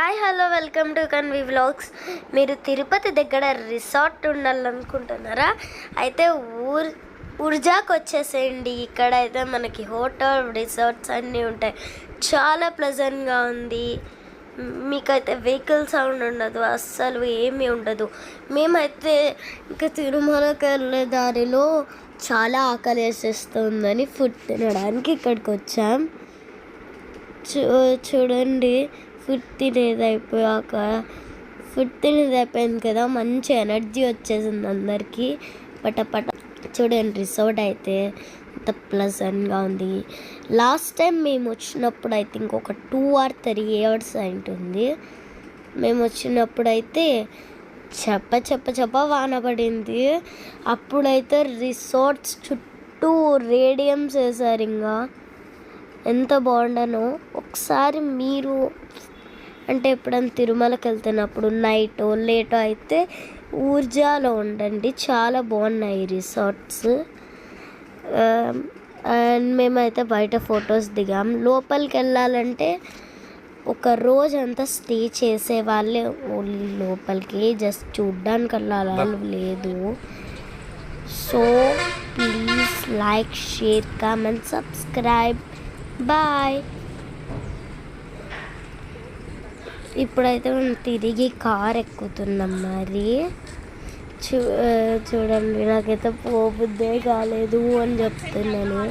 Hi hello welcome to Kanvi vlogs. మీరు తిరుపతి దగ్గర resort ఉండాలనుకుంటున్నారా? అయితే ఊర్జాకి వచ్చేసేయండి. ఇక్కడ అయితే మనకి హోటల్ రిసార్ట్స్ అన్నీ ఉంటాయి. చాలా ప్లెజెంట్గా ఉంది. మీకైతే వెహికల్ సౌండ్ ఉండదు, అస్సలు ఏమీ ఉండదు. మేమైతే ఇంకా తిరుమలకి వెళ్ళే దారిలో చాలా ఆకలి వేసేస్తుందని ఫుడ్ తినడానికి ఇక్కడికి వచ్చాం. చూడండి, ఫుడ్ తినేది అయిపోయింది కదా, మంచి ఎనర్జీ వచ్చేసింది అందరికీ. పటపట చూడండి, రిసార్ట్ అయితే ఎంత ప్లెజెంట్గా ఉంది. లాస్ట్ టైం మేము వచ్చినప్పుడు అయితే ఇంకొక 2 or 3 years ఉంటుంది. మేము వచ్చినప్పుడు అయితే చెప్ప వాన పడింది. అప్పుడైతే రిసార్ట్స్ చుట్టూ రేడియంస్ వేసారు. ఇంకా ఎంత బాగుండనో. ఒకసారి మీరు అంటే ఎప్పుడైనా తిరుమలకి వెళ్తున్నప్పుడు నైటో లేటో అయితే ఊర్జాలో ఉండండి. చాలా బాగున్నాయి రిసార్ట్స్. అండ్ మేమైతే బయట ఫొటోస్ దిగాం. లోపలికి వెళ్ళాలంటే ఒక రోజు అంతా స్టే చేసే వాళ్ళే లోపలికి, జస్ట్ చూడ్డానికి వెళ్ళాలని లేదు. So please like, share, comment, subscribe. Bye. ఇప్పుడైతే మేము తిరిగి కార్ ఎక్కుతున్నాం. మరి చూడండి, నాకైతే పోబుద్దే కాలేదు అని చెప్తున్నాను.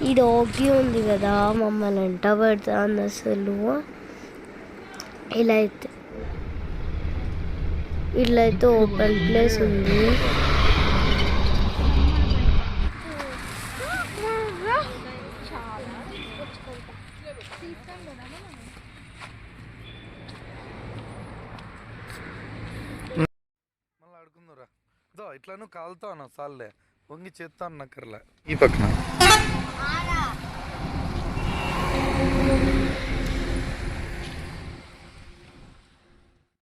ఈ డాగి ఉంది కదా, మమ్మల్ని వెంట పడుతుంది అసలు. ఇలా అయితే ఓపెన్ ప్లేస్ ఉంది. ఇట్లా కాలుతా అన్న సార్లే వంగి చేస్తా అన్నక్కర్లే. ఈ పక్కన